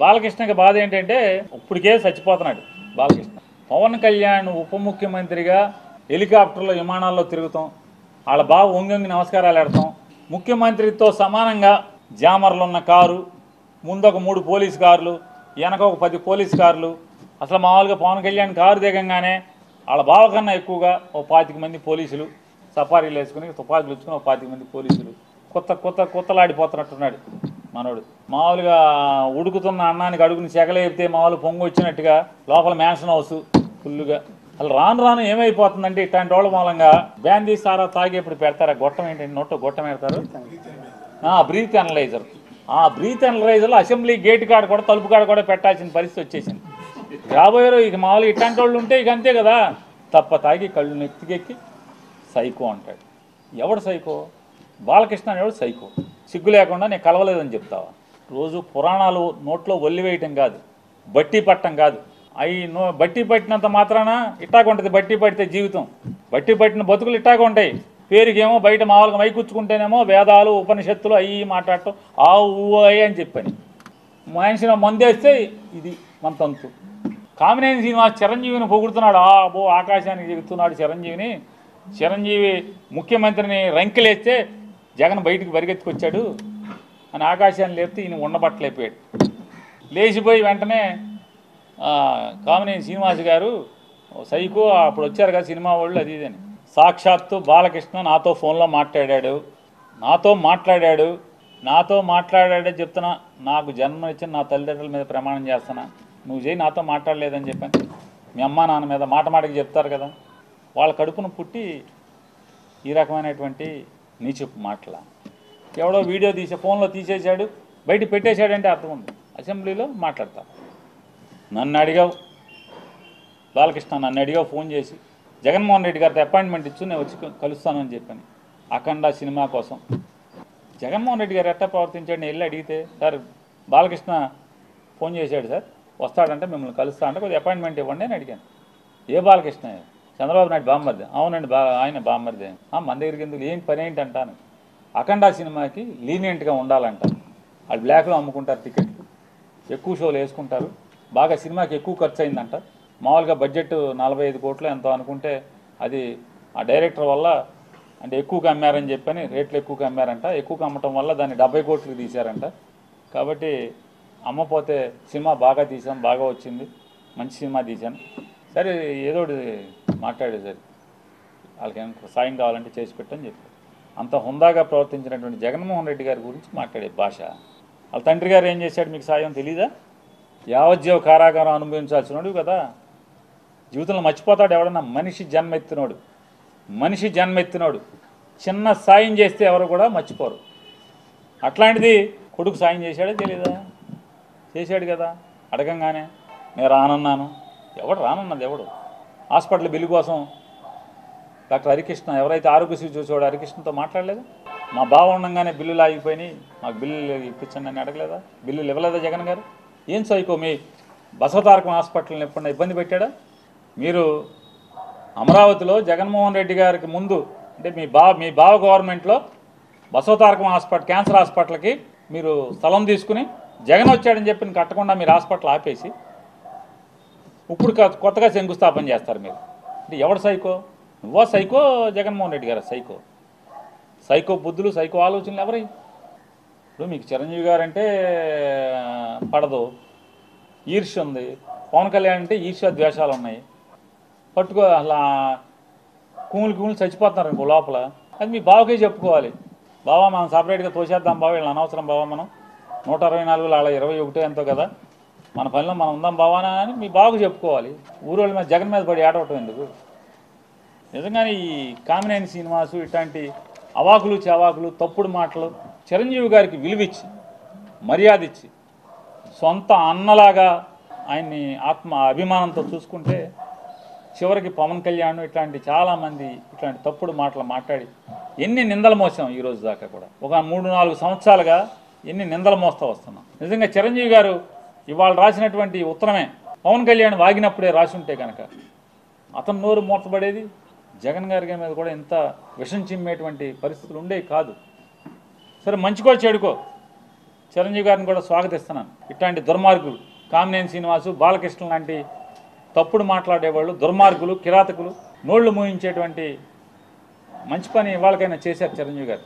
బాలకృష్ణకి బాధ ఏంటంటే ఇప్పటికే చచ్చిపోతున్నాడు బాలకృష్ణ. పవన్ కళ్యాణ్ ఉప ముఖ్యమంత్రిగా హెలికాప్టర్లో విమానాల్లో తిరుగుతాం, వాళ్ళ బావ వంగి నమస్కారాలు పెడతాం, ముఖ్యమంత్రితో సమానంగా జామర్లు ఉన్న కారు, ముందు ఒక 3 పోలీసు కార్లు, వెనక ఒక 10 పోలీసు కార్లు. అసలు మామూలుగా పవన్ కళ్యాణ్ కారు దిగంగానే వాళ్ళ బావ కన్నా ఎక్కువగా ఓ 25 మంది పోలీసులు సఫారీలు వేసుకుని తుపాకులు వచ్చుకుని ఓ 25 మంది పోలీసులు కొత్తలాడిపోతున్నట్టున్నాడు మనోడు. మామూలుగా ఉడుకుతున్న అన్నానికి అడుగుని సెగలేపితే మామూలు పొంగు వచ్చినట్టుగా లోపల మ్యాన్షన్ హౌస్ ఫుల్లుగా. అసలు రాను రాను ఏమైపోతుందంటే ఇట్లాంటి వాళ్ళ మూలంగా బ్యాందీ సారా తాగేప్పుడు పెడతారు గొట్టం ఏంటంటే నోట్లో గొట్టం పెడతారు బ్రీత్ అనలైజర్. ఆ బ్రీత్ అనలైజర్లో అసెంబ్లీ గేట్ కాడ కూడా తలుపు కాడ కూడా పెట్టాల్సిన పరిస్థితి వచ్చేసింది. రాబోయారు ఇక మామూలుగా ఇట్లాంటి వాళ్ళు ఉంటే ఇక అంతే కదా, తప్ప తాగి కళ్ళు నెత్తికెక్కి సైకో అంటాడు. ఎవడు సైకో? బాలకృష్ణ ఎవడు సైకో? సిగ్గు లేకుండా నేను కలవలేదని చెప్తావా? రోజు పురాణాలు నోట్లో ఒల్లివేయటం కాదు, బట్టి పట్టం కాదు. అవి బట్టి పట్టినంత మాత్రాన ఇట్టాగా ఉంటుంది. బట్టి పడితే జీవితం, బట్టి పట్టిన బతుకులు ఇట్టాగా ఉంటాయి. పేరుకేమో బయట మామూలుగా మైకూర్చుకుంటేనేమో వేదాలు ఉపనిషత్తులు అవి మాట్లాడటం అని చెప్పని మనిషిని మందేస్తే ఇది మన తంతు. కామినేని శ్రీనివాస్ చిరంజీవిని పొగుడుతున్నాడు, ఆకాశానికి చెబుతున్నాడు చిరంజీవి ముఖ్యమంత్రిని రంకెలేస్తే జగన్ బయటికి పరిగెత్తుకొచ్చాడు అని ఆకాశాన్ని లేపితే ఈయన ఉండబట్టలేకపోయాడు. లేచిపోయి వెంటనే కామినేని శ్రీనివాస్ గారు సైకో అప్పుడు వచ్చారు కదా సినిమా వాళ్ళు అది ఇదని. సాక్షాత్తు బాలకృష్ణ నాతో ఫోన్లో నాతో మాట్లాడాడే చెప్తున్నా. నాకు జన్మనిచ్చిన నా తల్లిదండ్రుల మీద ప్రమాణం చేస్తున్నా, నువ్వు చేయి నాతో మాట్లాడలేదని చెప్పాను. మీ అమ్మ నాన్న మీద మాటకి చెప్తారు కదా, వాళ్ళ కడుపును పుట్టి ఈ రకమైనటువంటి నీచపు మాటల. ఎవడో వీడియో తీసి ఫోన్లో తీసేశాడు, బయట పెట్టేశాడంటే అర్థం ఉంది. అసెంబ్లీలో మాట్లాడతా నన్ను అడిగావు బాలకృష్ణ, నన్ను అడిగావు ఫోన్ చేసి జగన్మోహన్ రెడ్డి గారితో అపాయింట్మెంట్ ఇచ్చు నేను వచ్చి కలుస్తానని చెప్పాను అఖండ సినిమా కోసం. జగన్మోహన్ రెడ్డి గారు ఎట్టా ప్రవర్తించాడు? నేను వెళ్ళి అడిగితే సార్ బాలకృష్ణ ఫోన్ చేశాడు సార్, వస్తాడంటే మిమ్మల్ని కలుస్తా అంటే కొద్దిగా అపాయింట్మెంట్ ఇవ్వండి అని అడిగాను. ఏ బాలకృష్ణ? చంద్రబాబు నాయుడు బామ్మర్ది. అవునండి ఆయన బామ్మర్ది. మన దగ్గరికి ఎందుకు, ఏంటి పని ఏంటి అంటాను. అఖండ సినిమాకి లీనియంట్గా ఉండాలంట. వాళ్ళు బ్లాక్లో అమ్ముకుంటారు టికెట్లు, ఎక్కువ షోలు వేసుకుంటారు, బాగా సినిమాకి ఎక్కువ ఖర్చు అయిందంట. మామూలుగా బడ్జెట్ 45 కోట్లు ఎంతో అనుకుంటే అది ఆ డైరెక్టర్ వల్ల అంటే ఎక్కువగా అమ్మారని చెప్పని రేట్లు ఎక్కువగా అమ్మారంట. ఎక్కువగా అమ్మటం వల్ల దాన్ని 70 కోట్లకి తీశారంట. కాబట్టి అమ్మపోతే సినిమా బాగా తీసాం, బాగా వచ్చింది, మంచి సినిమా తీశాను, సరే ఏదో మాట్లాడే సరే వాళ్ళకి ఏమైనా సాయం కావాలంటే చేసి పెట్టని చెప్పారు. అంత హుందాగా ప్రవర్తించినటువంటి జగన్మోహన్ రెడ్డి గారి గురించి మాట్లాడే భాష. వాళ్ళ తండ్రి గారు ఏం చేశాడు మీకు సాయం తెలీదా? యావజ్జీవ కారాగారం అనుభవించాల్సినోడు కదా, జీవితంలో మర్చిపోతాడు ఎవడన్నా? మనిషి జన్మెత్తినోడు చిన్న సాయం చేస్తే ఎవరు కూడా మర్చిపోరు. అట్లాంటిది కొడుకు సాయం చేశాడే తెలీదా? చేశాడు కదా. అడగంగానే నేను రానన్నాను. ఎవడు రానన్నది? ఎవడు? హాస్పిటల్ బిల్లు కోసం డాక్టర్ హరికృష్ణ ఎవరైతే ఆరోగ్యశ్రీ చూసేవాడు హరికృష్ణతో మాట్లాడలేదు? మా బావ ఉండగానే బిల్లులు ఆగిపోయినాయి, మాకు బిల్లులు ఇప్పించండి అని అడగలేదా? బిల్లులు ఇవ్వలేదా జగన్ గారు? ఏం సైకో మీ బసవతారకం హాస్పిటల్ని ఎప్పుడన్నా ఇబ్బంది పెట్టాడా? మీరు అమరావతిలో జగన్మోహన్ రెడ్డి గారికి ముందు అంటే మీ బావ గవర్నమెంట్లో బసవతారకం హాస్పిటల్ క్యాన్సర్ హాస్పిటల్కి మీరు స్థలం తీసుకుని జగన్ వచ్చాడని చెప్పి కట్టకుండా మీరు హాస్పిటల్ ఆపేసి ఇప్పుడు కొత్తగా శంకుస్థాపన చేస్తారు మీరు. అంటే ఎవడు సైకో? నువ్వో సైకో, జగన్మోహన్ రెడ్డి గారు సైకో బుద్ధులు, సైకో ఆలోచనలు ఎవరి? ఇప్పుడు మీకు చిరంజీవి గారు అంటే పడదు, ఈర్ష్య ఉంది. పవన్ కళ్యాణ్ అంటే ఈర్ష్య ద్వేషాలు ఉన్నాయి. పట్టుకో అలా కూములు చచ్చిపోతున్నారు ఇంకో లోపల. అది మీ బావకే చెప్పుకోవాలి. బావా మనం సపరేట్గా తోసేద్దాం బావ, వీళ్ళని అనవసరం బావా, మనం 164 అలా 21 ఎంతో కదా, మన పనిలో మనం ఉందాం బావానా అని మీ బావకు చెప్పుకోవాలి. ఊరోళ్ళ మీద జగన్ మీద పడి ఆడవటం ఎందుకు? నిజంగానే ఈ కామినేని శ్రీనివాసు ఇట్లాంటి అవాకులు చవాకులు తప్పుడు మాటలు చిరంజీవి గారికి విలువిచ్చి మర్యాద ఇచ్చి సొంత అన్నలాగా ఆయన్ని ఆత్మ అభిమానంతో చూసుకుంటే చివరికి పవన్ కళ్యాణ్ ఇట్లాంటి చాలామంది ఇట్లాంటి తప్పుడు మాటలు మాట్లాడి ఎన్ని నిందలు మోసాం ఈరోజు దాకా కూడా. ఒక 3-4 సంవత్సరాలుగా ఎన్ని నిందలు మోస్తూ వస్తున్నాం. నిజంగా చిరంజీవి గారు ఇవాళ రాసినటువంటి ఉత్తరమే పవన్ కళ్యాణ్ వాగినప్పుడే రాసి ఉంటే కనుక అతను నోరు మూతపడేది, జగన్ గారి మీద కూడా ఎంత విషం చిమ్మేటువంటి పరిస్థితులు ఉండేవి కాదు. సరే మంచికో చెడుకో చిరంజీవి గారిని కూడా స్వాగతిస్తున్నాను. ఇట్లాంటి దుర్మార్గులు కామినేని శ్రీనివాసు, బాలకృష్ణ లాంటి తప్పుడు మాట్లాడేవాళ్ళు, దుర్మార్గులు, కిరాతకులు, నోళ్లు మూయించేటువంటి మంచి పని ఇవాళకైనా చేశారు చిరంజీవి గారు.